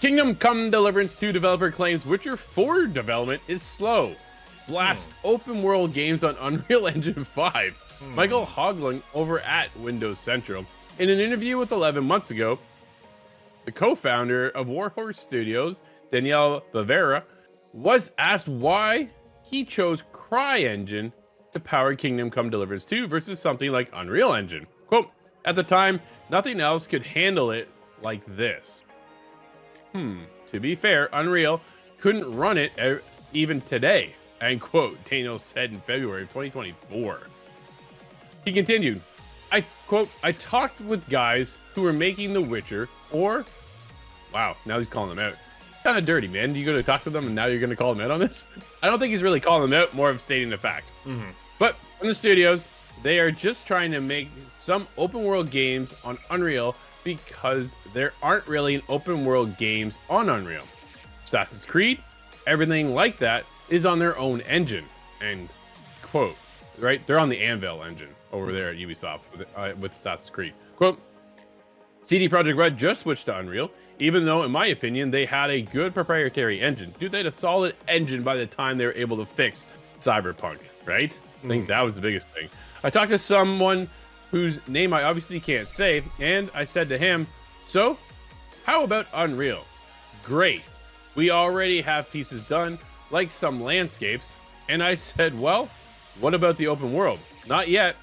Kingdom Come Deliverance 2 developer claims Witcher 4 development is slow. Blast open world games on Unreal Engine 5. Michael Hogling over at Windows Central. In an interview with 11 months ago, the co-founder of Warhorse Studios, Daniel Vávra, was asked why he chose CryEngine to power Kingdom Come Deliverance 2 versus something like Unreal Engine. Quote, at the time, nothing else could handle it like this. To be fair, Unreal couldn't run it even today, end quote, Daniel said in February of 2024. He continued, I quote, I talked with guys who were making The Witcher, or, wow, now he's calling them out. Kind of dirty, man. You go to talk to them and now you're going to call them out on this? I don't think he's really calling them out, more of stating the fact. But in the studios, they are just trying to make some open world games on Unreal because there aren't really open world games on Unreal. Assassin's Creed, everything like that is on their own engine, end quote. Right? They're on the Anvil engine over there at Ubisoft with Assassin's Creed. Quote, CD Projekt Red just switched to Unreal, even though, in my opinion, they had a good proprietary engine. Dude, they had a solid engine by the time they were able to fix Cyberpunk, right? I think that was the biggest thing. I talked to someone whose name I obviously can't say, and I said to him, so, how about Unreal? Great. We already have pieces done, like some landscapes. And I said, well, what about the open world? Not yet.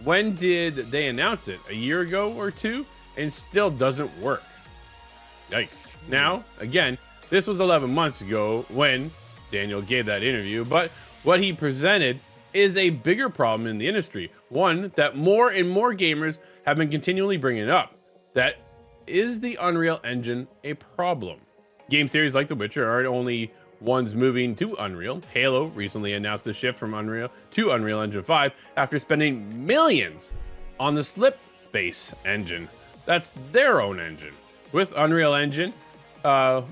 When did they announce it? A year ago or two? And still doesn't work. Yikes. Now, again, this was 11 months ago when Daniel gave that interview, but what he presented is a bigger problem in the industry. One that more and more gamers have been continually bringing up. That is the Unreal Engine a problem? Game series like The Witcher aren't only ones moving to Unreal. Halo recently announced the shift from Unreal to Unreal Engine 5 after spending millions on the Slipspace engine. That's their own engine. While Unreal Engine has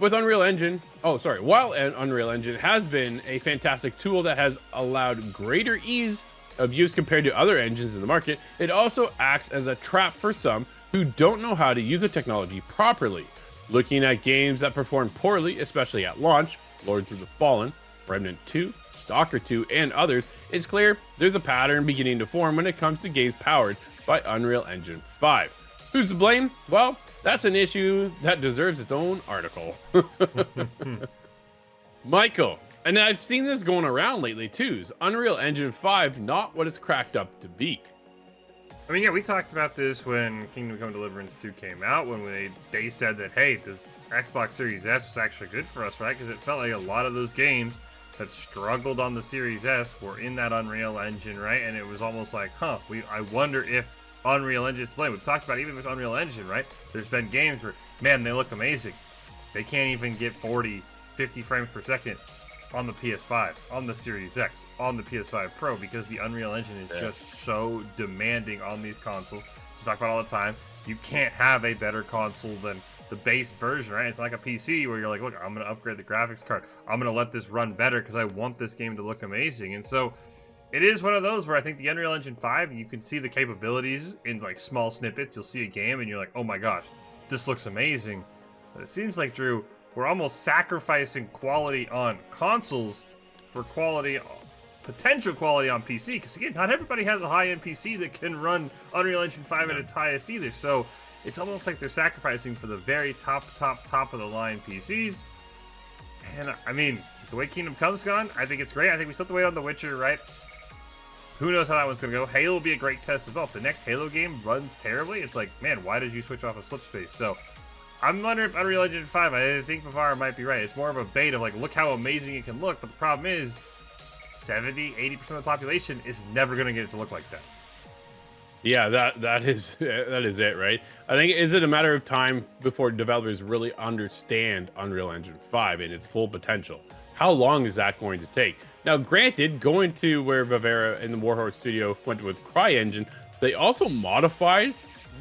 been a fantastic tool that has allowed greater ease of use compared to other engines in the market, it also acts as a trap for some who don't know how to use the technology properly. Looking at games that perform poorly, especially at launch, Lords of the Fallen, Remnant 2, Stalker 2, and others, it's clear there's a pattern beginning to form when it comes to games powered by Unreal Engine 5. Who's to blame? Well, that's an issue that deserves its own article. Michael, and I've seen this going around lately too, is Unreal Engine 5 not what it's cracked up to be? I mean, yeah, we talked about this when Kingdom Come Deliverance 2 came out, when they said that, hey, the Xbox Series S was actually good for us, right? Because it felt like a lot of those games that struggled on the Series S were in that Unreal Engine, right? And it was almost like, I wonder if Unreal Engine is to blame. We've talked about even with Unreal Engine, right? There's been games where, man, they look amazing. They can't even get 40, 50 frames per second on the PS5, on the Series X, on the PS5 Pro, because the Unreal Engine is just so demanding on these consoles. So talk about all the time, you can't have a better console than the base version, right? It's like a PC where you're like, look, I'm going to upgrade the graphics card. I'm going to let this run better because I want this game to look amazing. And so it is one of those where I think the Unreal Engine 5, you can see the capabilities in like small snippets. You'll see a game and you're like, oh my gosh, this looks amazing. But it seems like, Drew, we're almost sacrificing quality on consoles for quality, potential quality on PC. Because again, not everybody has a high-end PC that can run Unreal Engine 5 at its highest either. So it's almost like they're sacrificing for the very top of the line PCs. And I mean, the way Kingdom Come's gone, I think it's great. I think we still have to wait on The Witcher, right? Who knows how that one's going to go. Halo will be a great test as well. If the next Halo game runs terribly, it's like, man, why did you switch off of Slipspace? So I'm wondering if Unreal Engine 5, I think Vávra might be right. It's more of a bait of like, look how amazing it can look. But the problem is 70, 80% of the population is never going to get it to look like that. Yeah, that is it, right? I think, is it a matter of time before developers really understand Unreal Engine 5 and its full potential? How long is that going to take? Now, granted, going to where Vávra and the Warhorse Studio went with CryEngine, they also modified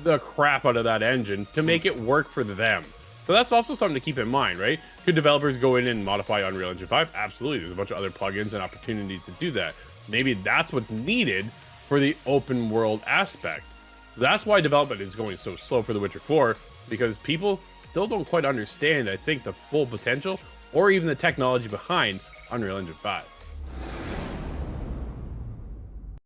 the crap out of that engine to make it work for them. So that's also something to keep in mind, right? Could developers go in and modify Unreal Engine 5? Absolutely. There's a bunch of other plugins and opportunities to do that. Maybe that's what's needed for the open world aspect. That's why development is going so slow for The Witcher 4. because people still don't quite understand, I think, the full potential or even the technology behind Unreal Engine 5.